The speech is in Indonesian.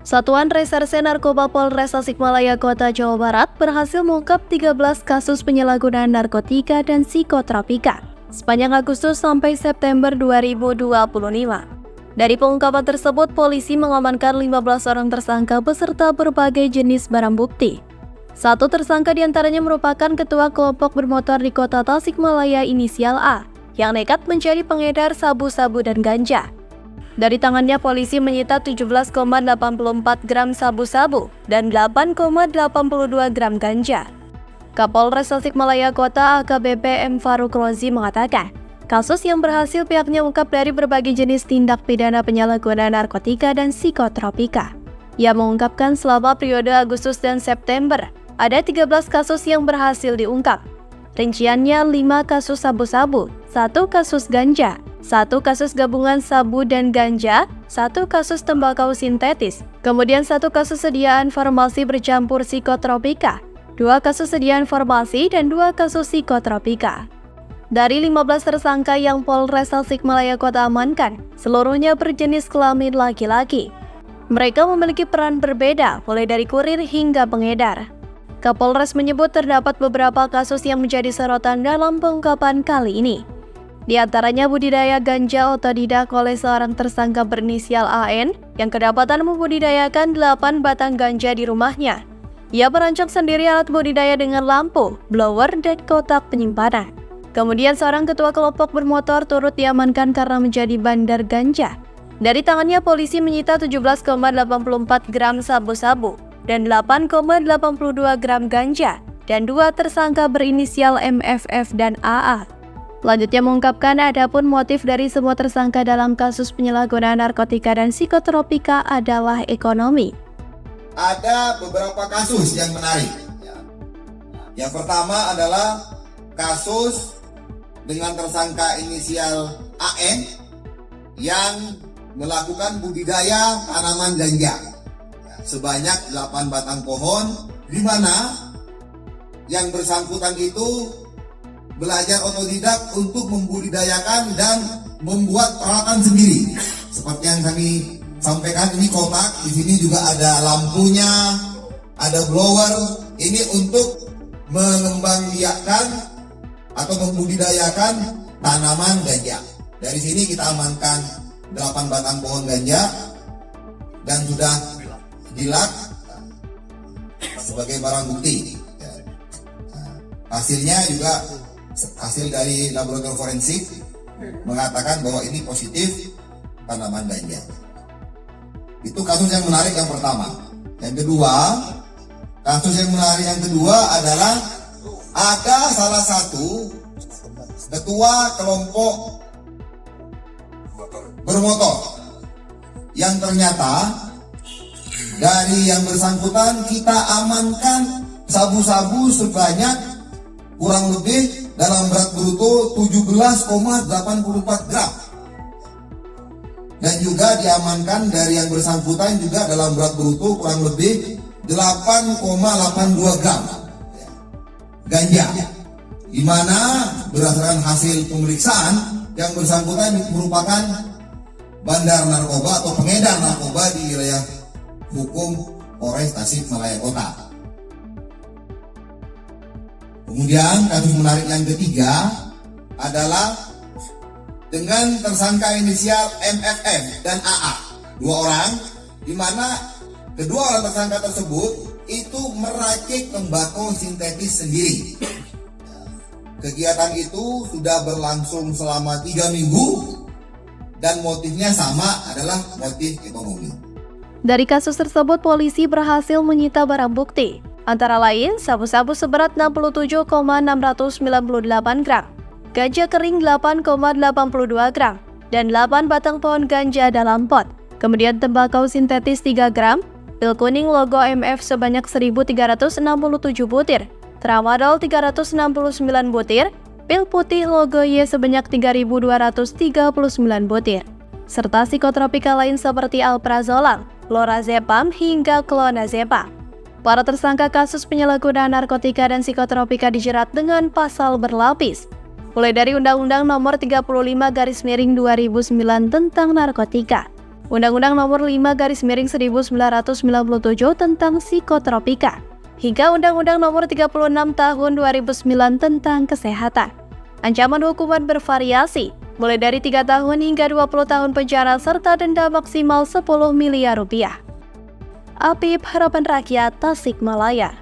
Satuan Reserse Narkoba Polres Tasikmalaya Kota Jawa Barat berhasil mengungkap 13 kasus penyalahgunaan narkotika dan psikotropika sepanjang Agustus sampai September 2025. Dari pengungkapan tersebut, polisi mengamankan 15 orang tersangka beserta berbagai jenis barang bukti. Satu tersangka diantaranya merupakan ketua kelompok bermotor di Kota Tasikmalaya inisial A yang nekat menjadi pengedar sabu-sabu dan ganja. Dari tangannya polisi menyita 17,84 gram sabu-sabu dan 8,82 gram ganja. Kapolres Tasikmalaya Kota AKBP M. Faruk Rozi mengatakan, kasus yang berhasil pihaknya ungkap dari berbagai jenis tindak pidana penyalahgunaan narkotika dan psikotropika. Ia mengungkapkan selama periode Agustus dan September, ada 13 kasus yang berhasil diungkap. Rinciannya 5 kasus sabu-sabu, 1 kasus ganja, 1 kasus gabungan sabu dan ganja, 1 kasus tembakau sintetis, kemudian 1 kasus sediaan farmasi bercampur psikotropika, 2 kasus sediaan farmasi, dan 2 kasus psikotropika. Dari 15 tersangka yang Polres Tasikmalaya Kota amankan, seluruhnya berjenis kelamin laki-laki. Mereka memiliki peran berbeda, mulai dari kurir hingga pengedar. Kapolres menyebut terdapat beberapa kasus yang menjadi sorotan dalam pengungkapan kali ini. Di antaranya budidaya ganja otodidak oleh seorang tersangka berinisial AN yang kedapatan membudidayakan 8 batang ganja di rumahnya. Ia merancang sendiri alat budidaya dengan lampu, blower, dan kotak penyimpanan. Kemudian seorang ketua kelompok bermotor turut diamankan karena menjadi bandar ganja. Dari tangannya polisi menyita 17,84 gram sabu-sabu dan 8,82 gram ganja, dan 2 tersangka berinisial MFF dan AA. Selanjutnya mengungkapkan adapun motif dari semua tersangka dalam kasus penyalahgunaan narkotika dan psikotropika adalah ekonomi. Ada beberapa kasus yang menarik. Yang pertama adalah kasus dengan tersangka inisial AN yang melakukan budidaya tanaman ganja sebanyak 8 batang pohon, di mana yang bersangkutan itu belajar otodidak untuk membudidayakan dan membuat peralatan sendiri. Seperti yang kami sampaikan, ini kotak, di sini juga ada lampunya, ada blower. Ini untuk mengembangbiakkan atau membudidayakan tanaman ganja. Dari sini kita amankan 8 batang pohon ganja dan sudah dilak sebagai barang bukti. Hasilnya juga hasil dari laboratorium forensik mengatakan bahwa ini positif tanaman ganja. Itu kasus yang menarik yang pertama. Yang kedua, kasus yang menarik yang kedua adalah ada salah satu ketua kelompok bermotor yang ternyata dari yang bersangkutan kita amankan sabu-sabu sebanyak kurang lebih dalam berat bruto 17,84 gram. Dan juga diamankan dari yang bersangkutan juga dalam berat bruto kurang lebih 8,82 gram ganja. Di mana berdasarkan hasil pemeriksaan yang bersangkutan merupakan bandar narkoba atau pengedar narkoba di wilayah hukum Polres Tasikmalaya Kota. Kemudian kasus menarik yang ketiga adalah dengan tersangka inisial MFF dan AA, 2 orang, di mana kedua orang tersangka tersebut itu meracik tembakau sintetis sendiri. Kegiatan itu sudah berlangsung selama 3 minggu dan motifnya sama, adalah motif ekonomi. Dari kasus tersebut, polisi berhasil menyita barang bukti, antara lain sabu-sabu seberat 67,698 gram, ganja kering 8,82 gram, dan 8 batang pohon ganja dalam pot. Kemudian tembakau sintetis 3 gram, pil kuning logo MF sebanyak 1.367 butir, tramadol 369 butir, pil putih logo Y sebanyak 3.239 butir, serta psikotropika lain seperti alprazolam, lorazepam, hingga clonazepam. Para tersangka kasus penyalahgunaan narkotika dan psikotropika dijerat dengan pasal berlapis. mulai dari Undang-Undang Nomor 35/2009 tentang narkotika, Undang-Undang Nomor 5/1997 tentang psikotropika, hingga Undang-Undang Nomor 36 Tahun 2009 tentang kesehatan. Ancaman hukuman bervariasi, mulai dari 3 tahun hingga 20 tahun penjara serta denda maksimal 10 miliar rupiah. Apip, Harapan Rakyat, Tasikmalaya.